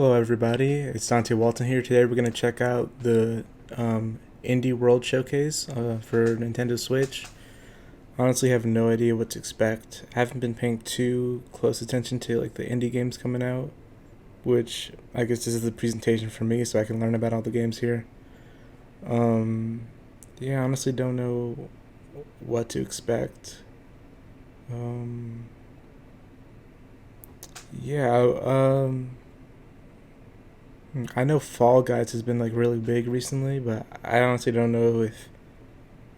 Hello everybody, it's Dante Walton here. Today we're going to check out the Indie World Showcase for Nintendo Switch. Honestly, have no idea what to expect. I haven't been paying too close attention to like the indie games coming out, which I guess this is the presentation for me so I can learn about all the games here. Yeah, honestly don't know what to expect. Yeah, I know Fall Guys has been like really big recently, but I honestly don't know if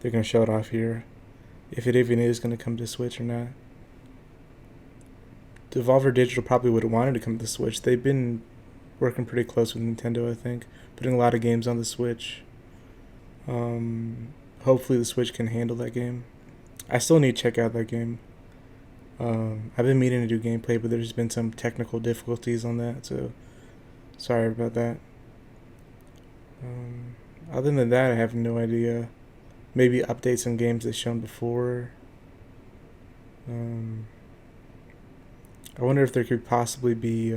they're gonna show it off here, if it even is gonna come to Switch or not. Devolver Digital probably would have wanted to come to Switch. They've been working pretty close with Nintendo, I think, putting a lot of games on the Switch. Hopefully the Switch can handle that game. I still need to check out that game. I've been meaning to do gameplay, but there's been some technical difficulties on that, so sorry about that. Other than that, I have no idea. Maybe update some games they've shown before. I wonder if there could possibly be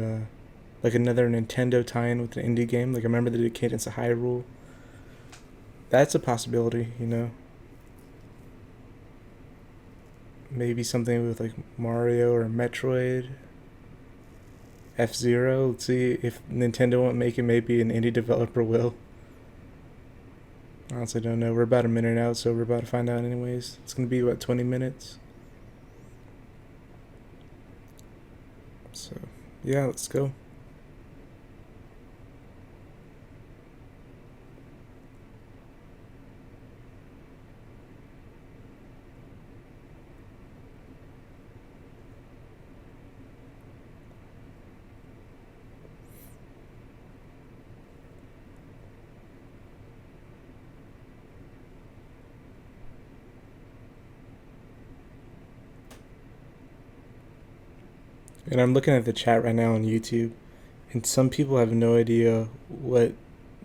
like another Nintendo tie-in with an indie game. Like I remember they did Cadence of Hyrule. That's a possibility, you know. Maybe something with like Mario or Metroid. F-Zero. Let's see if Nintendo won't make it. Maybe an indie developer will. Honestly, don't know. We're about a minute out, so we're about to find out anyways. It's gonna be about 20 minutes. So, yeah, let's go. And I'm looking at the chat right now on YouTube, and some people have no idea what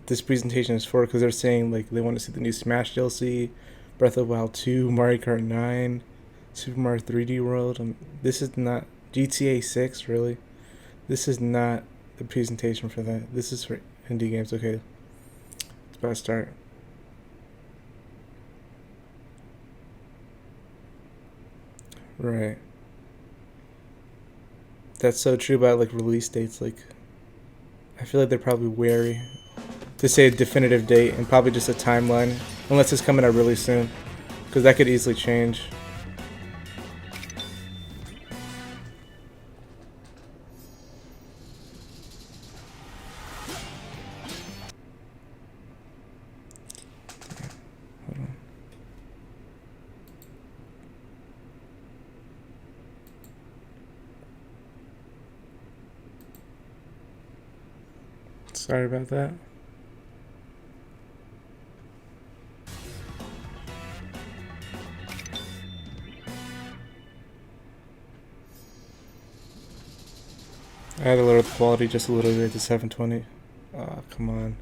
this presentation is for because they're saying like they want to see the new Smash DLC, Breath of the Wild 2, Mario Kart 9, Super Mario 3D World. This is not GTA 6, really. This is not the presentation for that. This is for indie games. Okay, it's about to start. Right. That's so true about like release dates. Like, I feel like they're probably wary to say a definitive date and probably just a timeline, unless it's coming out really soon, because that could easily change. Hold on. Sorry about that. I had to lower the quality just a little bit to 720. Oh, come on.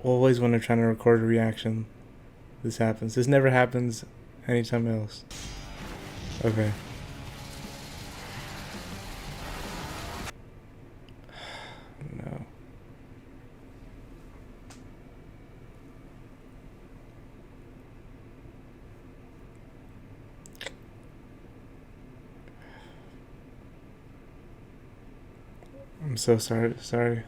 Always when I'm trying to record a reaction, this happens. This never happens anytime else. Okay. No. I'm so sorry.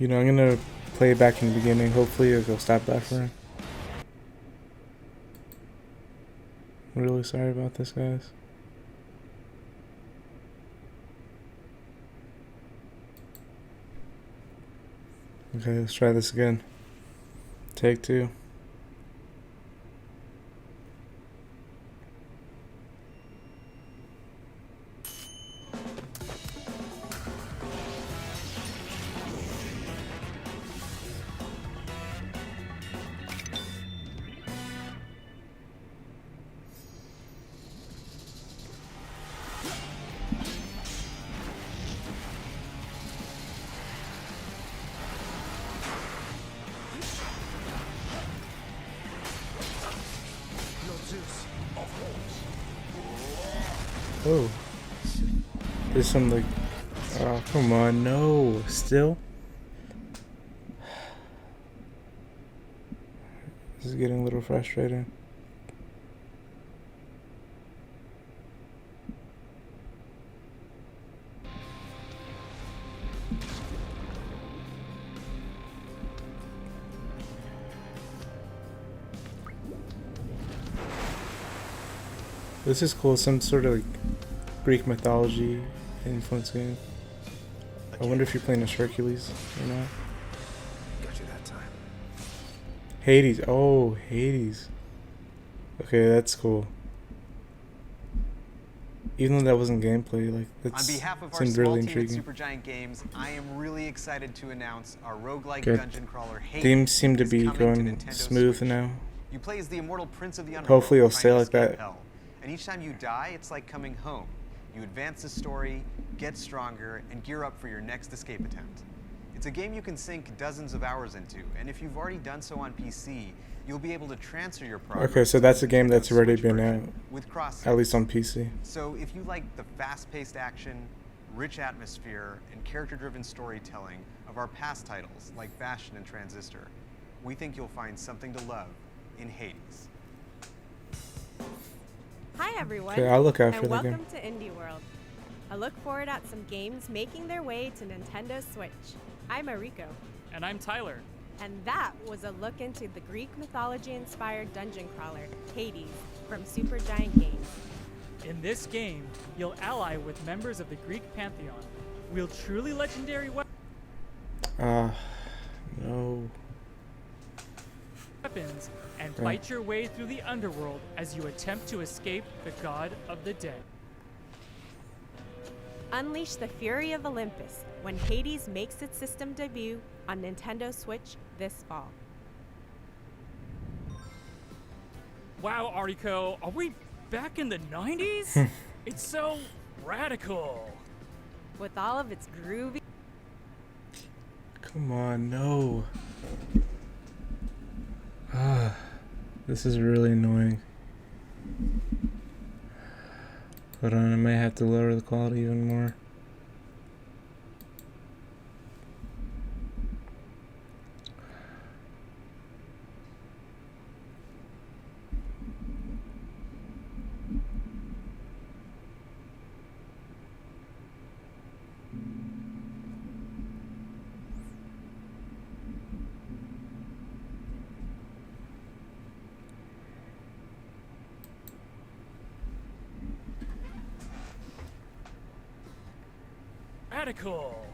You know, I'm gonna play it back in the beginning. Hopefully it'll stop buffering. I'm really sorry about this, guys. Okay, let's try this again. Take two. Oh, there's some like, oh come on, no, still. This is getting a little frustrating. This is cool, some sort of like Greek mythology influence game. I wonder if you're playing as Hercules or not. Got you that time. Hades, oh, Hades. Okay, that's cool. Even though that wasn't gameplay, like, On behalf of our seemed small really team at intriguing. Supergiant Games, I am really excited to announce our roguelike Good. dungeon crawler Hades. Games seem to is be coming going Nintendo smooth Switch. now. You play as the immortal prince of the underworld. Hopefully it'll trying stay to like escape that. hell. And each time you die, it's like coming home. You advance the story, get stronger, and gear up for your next escape attempt. It's a game you can sink dozens of hours into, and if you've already done so on PC, you'll be able to transfer your progress. Okay, so that's a game that's already Switch been version out, with cross at least saves. on PC. So if you like the fast-paced action, rich atmosphere, and character-driven storytelling of our past titles like Bastion and Transistor, we think you'll find something to love in Hades. Hi everyone, Okay, I'll look out for and that game. welcome to Indie World. I look forward at some games making their way to Nintendo Switch. I'm Mariko, And I'm Tyler. and that was a look into the Greek mythology-inspired dungeon crawler, Hades, from Supergiant Games. In this game, you'll ally with members of the Greek pantheon, wield truly legendary No. weapons, and Right. fight your way through the underworld as you attempt to escape the god of the dead. Unleash the fury of Olympus when Hades makes its system debut on Nintendo Switch this fall. Wow, Ariko, are we back in the 90s? It's so radical. With all of its groovy Come on, no. This is really annoying. Hold on, I might have to lower the quality even more. Radical.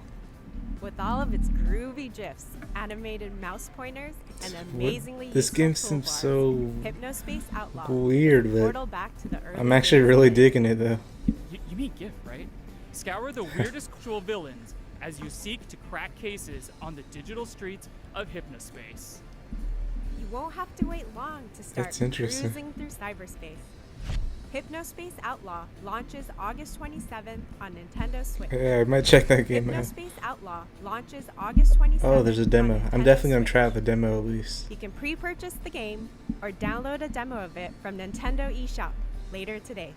with all of its groovy GIFs, animated mouse pointers, and amazingly This useful game seems toolbars. so Hypnospace Outlaw. weird, but Portal back to the early I'm actually days really of digging it though. You mean GIF, right? Scour the weirdest cultural villains as you seek to crack cases on the digital streets of Hypnospace. You won't have to wait long to start That's interesting. cruising through cyberspace. Hypnospace Outlaw launches August 27th on Nintendo Switch. Yeah, I might check that game out. Hypnospace Outlaw launches August 27th. Oh, there's a demo. on I'm Nintendo definitely gonna Switch. try out the demo at least. You can pre-purchase the game or download a demo of it from Nintendo eShop later today.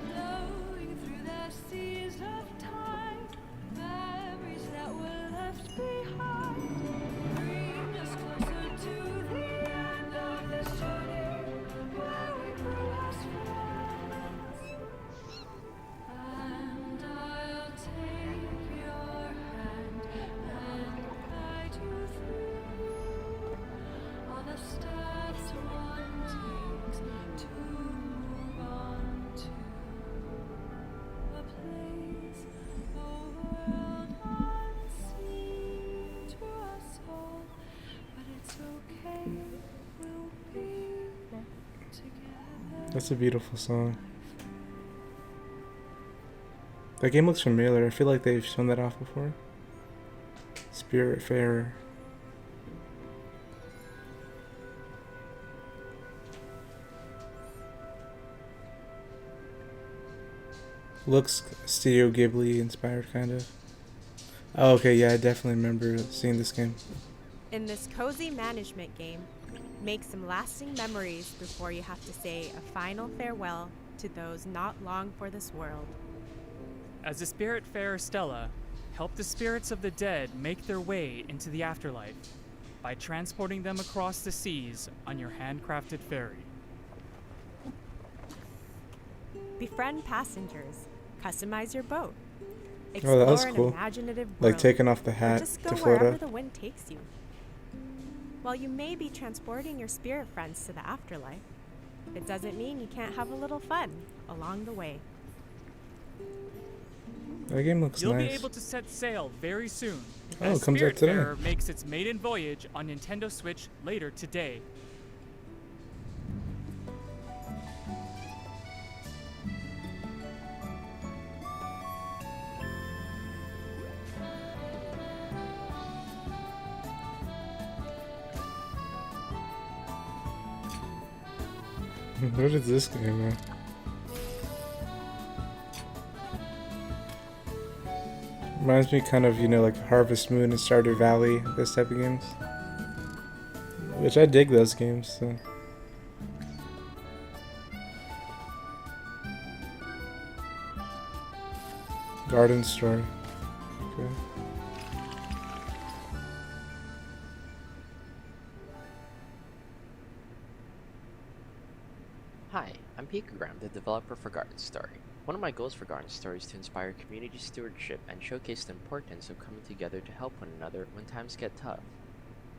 Flowing through the seas of time, memories that were left behind, bring us closer to the end of this journey, where we grew as friends. And I'll take your hand and guide you through all the steps one takes to move on to a place, a world unseen to us all. But it's okay, we'll be together. That's a beautiful song. That game looks familiar. I feel like they've shown that off before. Spiritfarer. Looks Studio Ghibli inspired, kind of. Oh, okay, yeah, I definitely remember seeing this game. In this cozy management game, make some lasting memories before you have to say a final farewell to those not long for this world. As a Spiritfarer Stella, help the spirits of the dead make their way into the afterlife by transporting them across the seas on your handcrafted ferry. Befriend passengers. Customize your boat. Oh, that was Explore cool. an imaginative world. Like taking off the Or hat just go to float wherever up. the wind takes you. While you may be transporting your spirit friends to the afterlife, it doesn't mean you can't have a little fun along the way. That game looks You'll nice. be able to set sail very soon. Oh, as it comes out today. Spiritfarer makes its maiden voyage on Nintendo Switch later today. What is this game, man? Reminds me kind of, you know, like Harvest Moon and Stardew Valley, those type of games. Which I dig those games, so. Garden Story. Okay. Hi, I'm Picogram, the developer for Garden Story. One of my goals for Garden Story is to inspire community stewardship and showcase the importance of coming together to help one another when times get tough.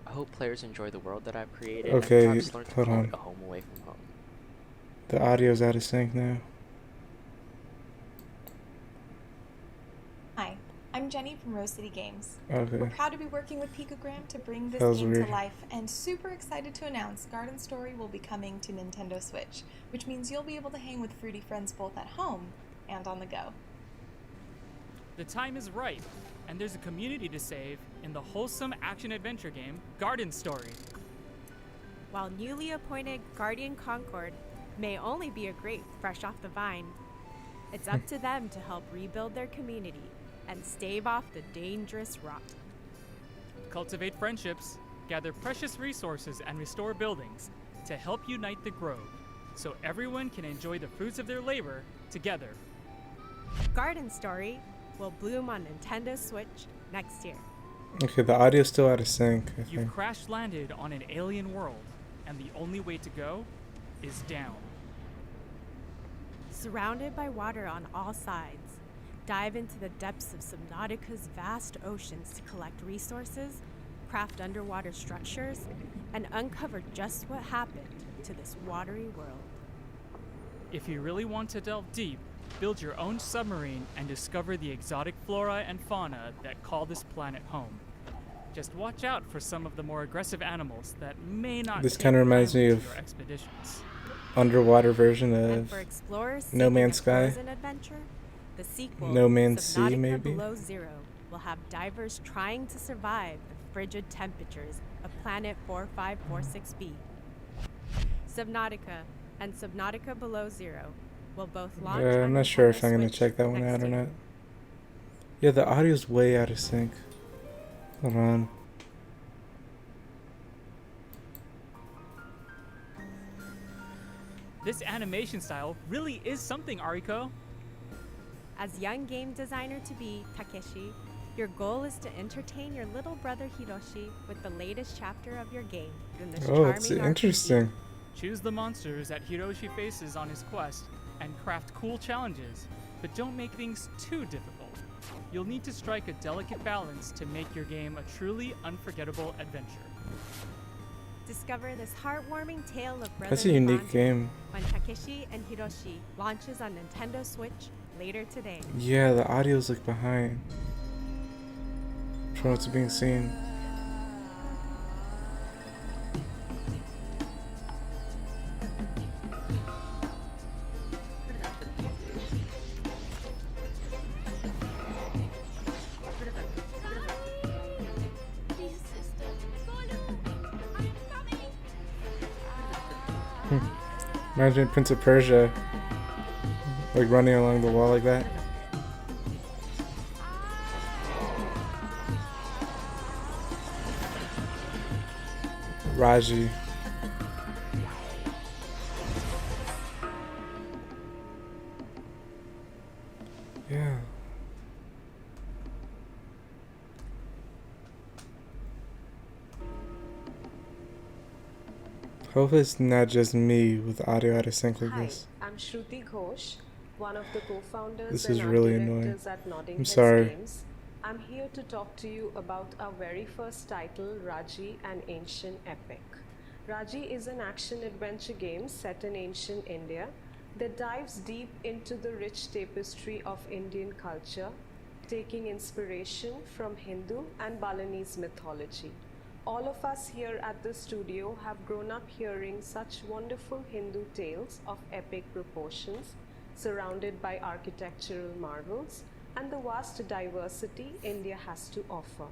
I hope players enjoy the world that I've created Okay, and perhaps learn to hold call on. it a home away from home. The audio's out of sync now. Hi, I'm Jenny from Rose City Games. Okay. We're proud to be working with Picogram to bring this That was game weird. to life and super excited to announce Garden Story will be coming to Nintendo Switch, which means you'll be able to hang with fruity friends both at home and on the go. The time is right, and there's a community to save in the wholesome action-adventure game Garden Story. While newly appointed Guardian Concord may only be a grape fresh off the vine, it's up to them to help rebuild their community and stave off the dangerous rot. Cultivate friendships, gather precious resources, and restore buildings to help unite the grove, so everyone can enjoy the fruits of their labor together. Garden Story will bloom on Nintendo Switch next year. Okay, the audio's still out of sync, I You've think. crash-landed on an alien world, and the only way to go is down. Surrounded by water on all sides, dive into the depths of Subnautica's vast oceans to collect resources, craft underwater structures, and uncover just what happened to this watery world. If you really want to delve deep, build your own submarine and discover the exotic flora and fauna that call this planet home. Just watch out for some of the more aggressive animals that may not This take kinda reminds me kindly of to your expeditions. Underwater version And of for explorers No seeking Man's a Sky. frozen adventure, the sequel, No Man's Sea, Subnautica maybe? Below Zero, will have divers trying to survive the frigid temperatures of planet 4546b. Subnautica and Subnautica Below Zero will both launch Yeah, on I'm not sure Nintendo if I'm gonna Switch check that one next out or year. not. Yeah, the audio's way out of sync. Hold on. This animation style really is something, Ariko. As young game designer to be, Takeshi, your goal is to entertain your little brother Hiroshi with the latest chapter of your game in this Oh, it's charming RPG. interesting. Choose the monsters that Hiroshi faces on his quest and craft cool challenges, but don't make things too difficult. You'll need to strike a delicate balance to make your game a truly unforgettable adventure. Discover this heartwarming tale of brotherly That's a unique bonding game. when Takeshi and Hiroshi launches on Nintendo Switch later today. Yeah, the audio's like behind from what's being seen. Imagine Prince of Persia, like running along the wall like that. Raji. Yeah. Hopefully it's not just me with audio out of sync like Hi, this. I'm Shruti Ghosh, one of the co-founders This and is art really directors annoying. at Nodding I'm Heads sorry. Games. I'm here to talk to you about our very first title, Raji, an Ancient Epic. Raji is an action-adventure game set in ancient India that dives deep into the rich tapestry of Indian culture, taking inspiration from Hindu and Balinese mythology. All of us here at the studio have grown up hearing such wonderful Hindu tales of epic proportions, surrounded by architectural marvels and the vast diversity India has to offer.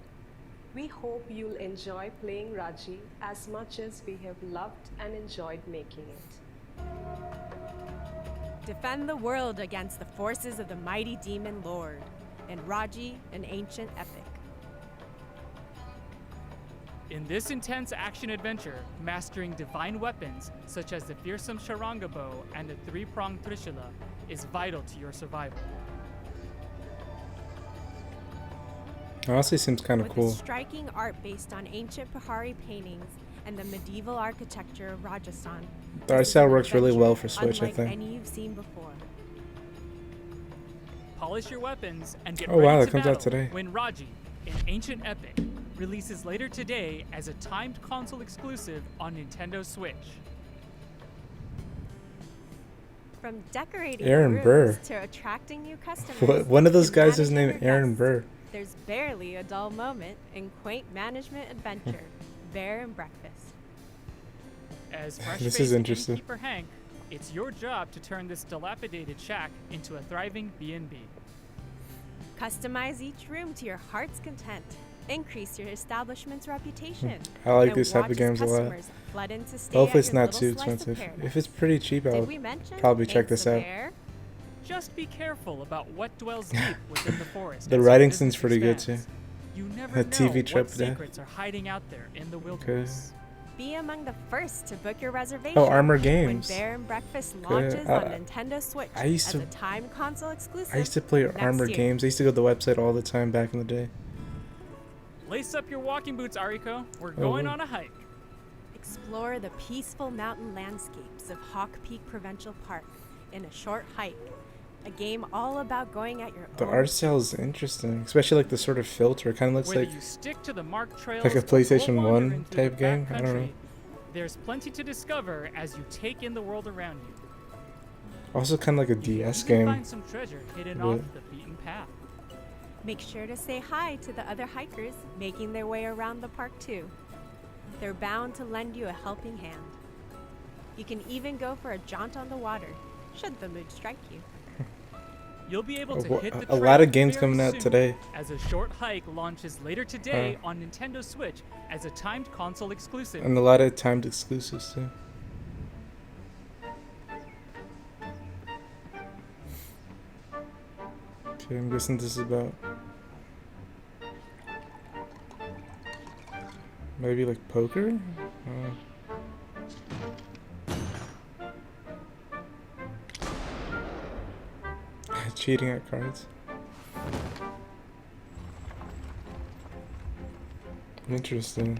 We hope you'll enjoy playing Raji as much as we have loved and enjoyed making it. Defend the world against the forces of the mighty demon lord in Raji, an ancient epic. In this intense action-adventure, mastering divine weapons such as the fearsome Sharanga bow and the three-pronged Trishula is vital to your survival. Honestly, seems kind of With cool. its striking art based on ancient Pahari paintings and the medieval architecture of Rajasthan, The art this is style an works really adventure well for Switch, I unlike think. any you've seen before. Polish your weapons and get Oh, ready wow, to that comes out battle today. when Raji, an ancient epic, releases later today as a timed console exclusive on Nintendo Switch. From decorating Aaron rooms Burr. to attracting new customers, What? One of those to guys is managing named your Aaron guests, Burr. There's barely a dull moment in quaint management adventure, Bear and Breakfast. As This fresh-faced is interesting. innkeeper Hank, it's your job to turn this dilapidated shack into a thriving B&B. Customize each room to your heart's content. Increase your establishment's reputation. I like and these type watch of as games a lot. customers flood in to stay Hopefully at it's your not little too slice of expensive. paradise. If it's pretty cheap, Did I'll we mention probably check Hanks this the out. Bear? Just be careful about what dwells deep within the forest. The as your writing business seems pretty good, expands. You never A know TV trip what there. secrets are hiding out there in the wilderness. Be among the first to book your reservation. Oh, Armor when Games. Bear and Breakfast Okay, launches on Nintendo Switch I used as to- a time console exclusive. I used to play next Armor year. Games. I used to go to the website all the time back in the day. Lace up your walking boots, Ariko. We're going on a hike. Explore the peaceful mountain landscapes of Hawk Peak Provincial Park in a short hike. A game all about going at your The own art style is interesting, especially like the sort of filter. Kind of looks Whether like you stick to the marked trails like a or go PlayStation 1 wandering through type the game. backcountry, I don't know. There's plenty to discover as you take in the world around you. Also kind of like a You DS can even game. find some treasure hidden But- off the beaten path. Make sure to say hi to the other hikers making their way around the park too. They're bound to lend you a helping hand. You can even go for a jaunt on the water, should the mood strike you. You'll be able A to wa- hit the a lot trail of games very coming out soon, today. as a short hike launches later today on Nintendo Switch as a timed console exclusive. And a lot of timed exclusives too. Okay, I'm guessing this is about maybe like poker? Cheating at cards. Interesting.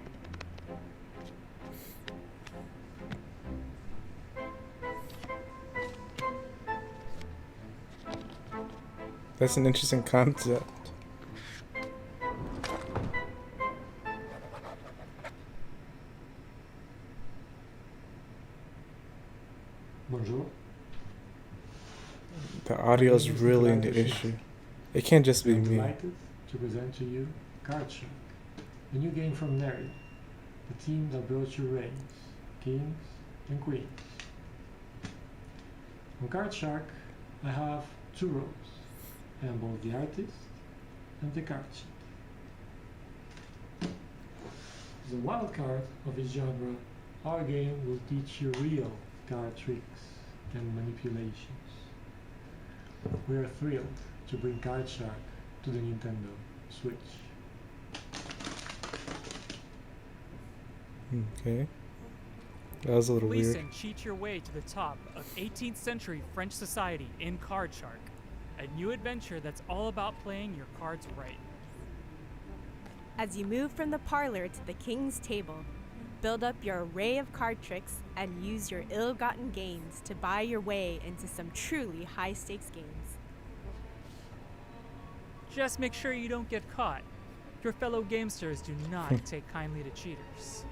That's an interesting concept. Bonjour. The audio is My name is really an Nikolai issue. It can't just be I'm me. delighted to present to you Card Shark, a new game from Neri, the team that brought you reigns, kings, and queens. On Card Shark, I have two roles. I am both the artist and the card sheet. As a wild card of its genre, our game will teach you real card tricks and manipulations. We are thrilled to bring Card Shark to the Nintendo Switch. Okay. That was a little Police weird. and cheat your way to the top of 18th century French society in Card Shark, a new adventure that's all about playing your cards right. As you move from the parlor to the king's table, build up your array of card tricks and use your ill-gotten gains to buy your way into some truly high-stakes games. Just make sure you don't get caught. Your fellow gamesters do not take kindly to cheaters.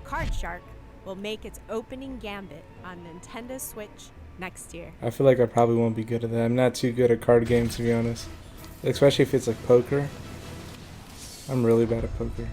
Card Shark will make its opening gambit on Nintendo Switch next year. I feel like I probably won't be good at that. I'm not too good at card games, to be honest. Especially if it's like poker. I'm really bad at poker.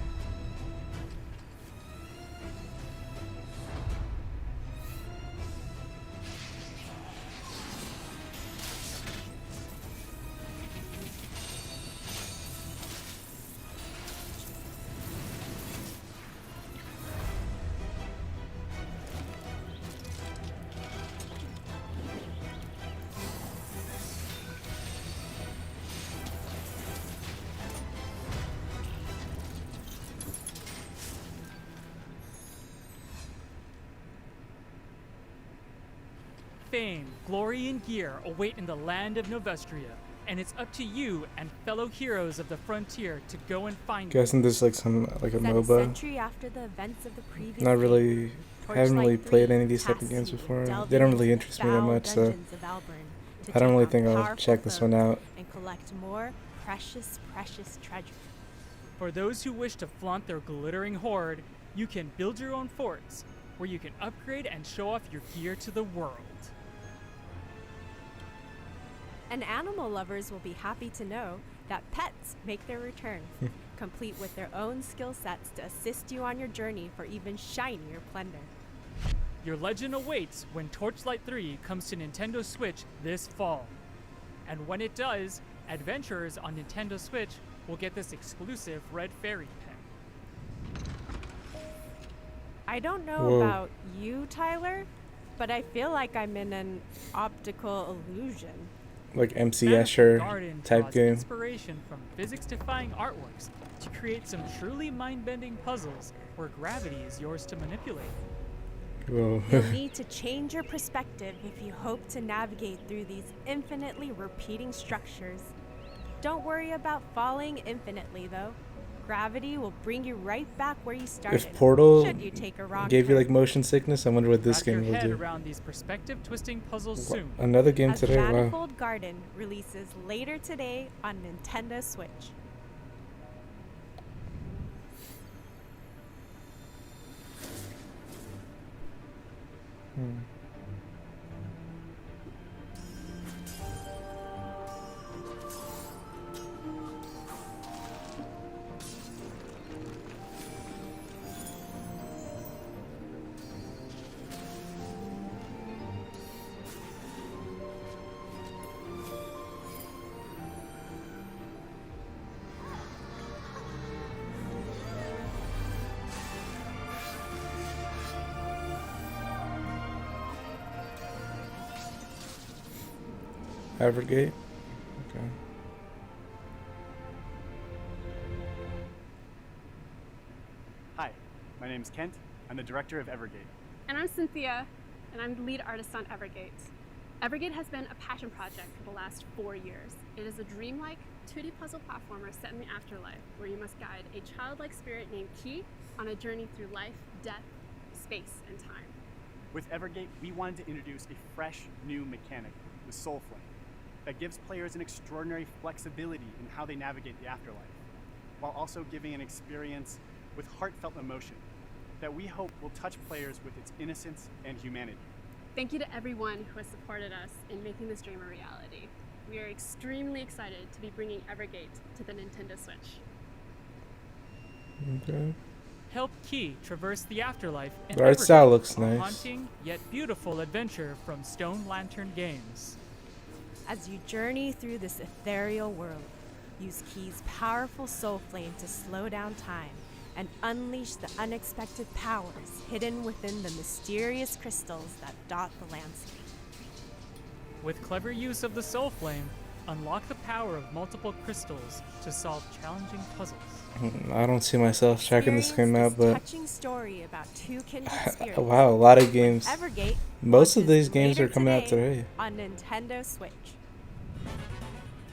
Fame, glory, and gear await in the land of Novestria, and it's up to you and fellow heroes of the frontier to go and find them. Guessing this is like some like a Set a MOBA. century after the events of the previous Not game, really. Haven't really Torchlight played 3 any of these type of tasks games you with before. delving They don't into really the interest me that foul much, so dungeons of Alburn to I don't take really on think I'll powerful check this one foes out. and collect more precious treasure. For those who wish to flaunt their glittering hoard, you can build your own forts, where you can upgrade and show off your gear to the world. And animal lovers will be happy to know that pets make their return, complete with their own skill sets to assist you on your journey for even shinier plunder. Your legend awaits when Torchlight 3 comes to Nintendo Switch this fall. And when it does, adventurers on Nintendo Switch will get this exclusive red fairy pen. I don't know Whoa. about you, Tyler, but I feel like I'm in an optical illusion. Like MC Manifold Escher Garden type draws game. inspiration from physics-defying artworks to create some truly mind-bending puzzles where gravity is yours to manipulate. Whoa. You'll need to change your perspective if you hope to navigate through these infinitely repeating structures. Don't worry about falling infinitely, though. Gravity will bring you right back where you started. If Portal should you take a wrong gave you turn. like motion sickness, I wonder what this Wrap game your will head do. around these perspective-twisting puzzles Wha- soon. Another game As today, wow. Manifold Garden releases later today on Nintendo Switch. Hmm. Evergate? Okay. Hi, my name is Kent. I'm the director of Evergate. And I'm Cynthia, and I'm the lead artist on Evergate. Evergate has been a passion project for the last 4 years. It is a dreamlike 2D puzzle platformer set in the afterlife, where you must guide a childlike spirit named Key on a journey through life, death, space, and time. With Evergate, we wanted to introduce a fresh, new mechanic, the Soul Flame, that gives players an extraordinary flexibility in how they navigate the afterlife, while also giving an experience with heartfelt emotion that we hope will touch players with its innocence and humanity. Thank you to everyone who has supported us in making this dream a reality. We are extremely excited to be bringing Evergate to the Nintendo Switch. Okay. Help Key traverse the afterlife in The art style Evergate, looks a nice. haunting yet beautiful adventure from Stone Lantern Games. As you journey through this ethereal world, use Key's powerful soul flame to slow down time and unleash the unexpected powers hidden within the mysterious crystals that dot the landscape. With clever use of the Soul Flame, unlock the power of multiple crystals to solve challenging puzzles. I don't see myself checking this game out, but touching story about two kindred spirits. wow, a lot of games. Evergate Most of launches these games later are coming out today. on Nintendo Switch.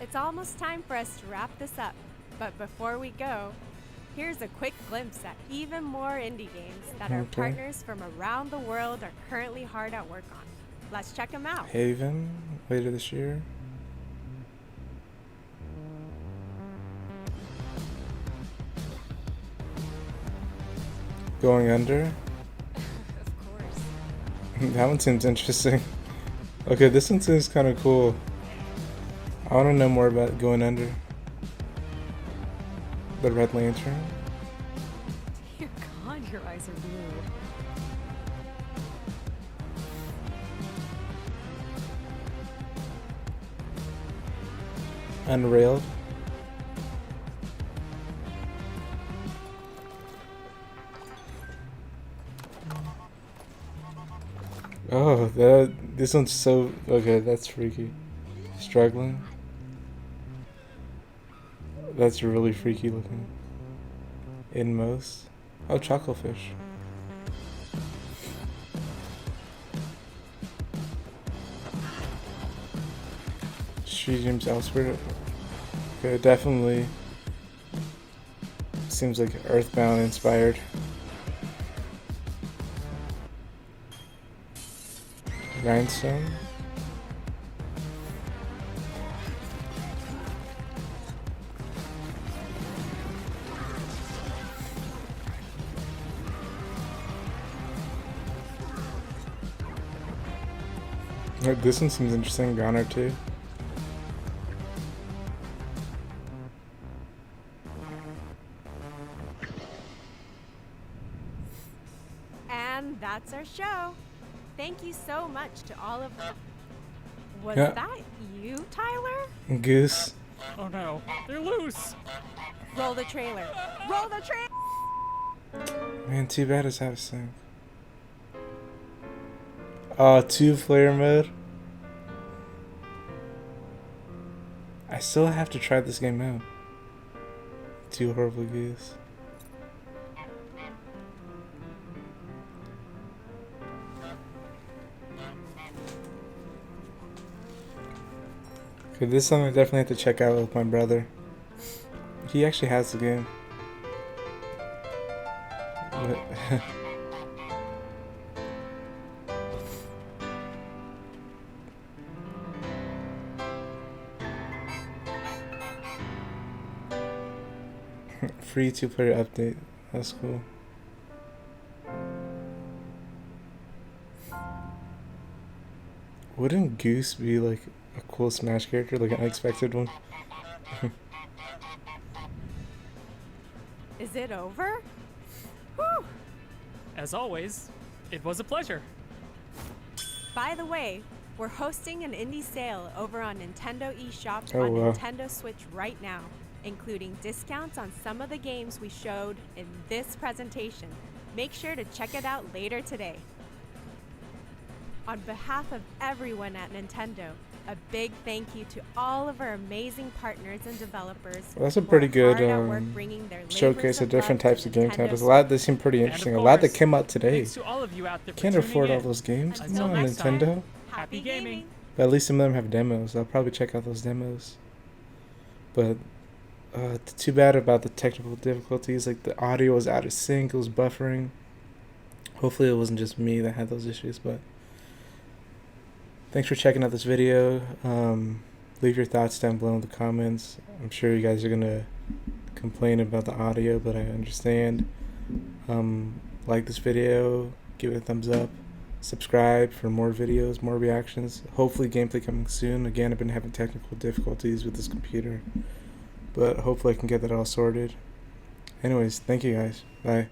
It's almost time for us to wrap this up, but before we go, here's a quick glimpse at even more indie games that our partners from around the world are currently hard at work on. Let's check them out. Haven, later this year. Going Under. Of course. That one seems interesting. Okay, this one seems kind of cool. I want to know more about Going Under. The Red Lantern. Dear God, your eyes are blue. Unrailed. Oh, this one's so okay. That's freaky. Struggling. That's really freaky looking. Inmost. Oh, Chucklefish. She Dreams Elsewhere. Okay, definitely seems like Earthbound inspired. Rhinestone. This one seems interesting. Goner too. And that's our show. Thank you so much to all of them. Was Yeah. that you, Tyler? Goose. Oh no, they're loose! Roll the trailer. Roll the trailer! Man, too bad it's out of sync. Oh, 2-player mode. I still have to try this game out. Two Horrible Goose. Okay, this one I definitely have to check out with my brother. He actually has the game. But free 2-player update. That's cool. Wouldn't Goose be like a cool Smash character, like an unexpected one? Is it over? Whew. As always, it was a pleasure. By the way, we're hosting an indie sale over on Nintendo eShop Oh, on wow. Nintendo Switch right now, including discounts on some of the games we showed in this presentation. Make sure to check it out later today. On behalf of everyone at Nintendo, a big thank you to all of our amazing partners and developers. Well, that's a who pretty are good hard at work bringing their showcase labors of different love types to of game Nintendo titles. A lot that seem pretty And interesting. of A lot that course, came out today. Thanks to all of you out there for Can't tuning afford all in. those games. Until Come on, next time, Nintendo. happy gaming. But at least some of them have demos. I'll probably check out those demos. But too bad about the technical difficulties. Like the audio was out of sync. It was buffering. Hopefully it wasn't just me that had those issues. But thanks for checking out this video. Leave your thoughts down below in the comments. I'm sure you guys are gonna complain about the audio, but I understand. Like this video, give it a thumbs up, subscribe for more videos, more reactions. Hopefully gameplay coming soon. Again, I've been having technical difficulties with this computer, but hopefully I can get that all sorted. Anyways, thank you guys. Bye.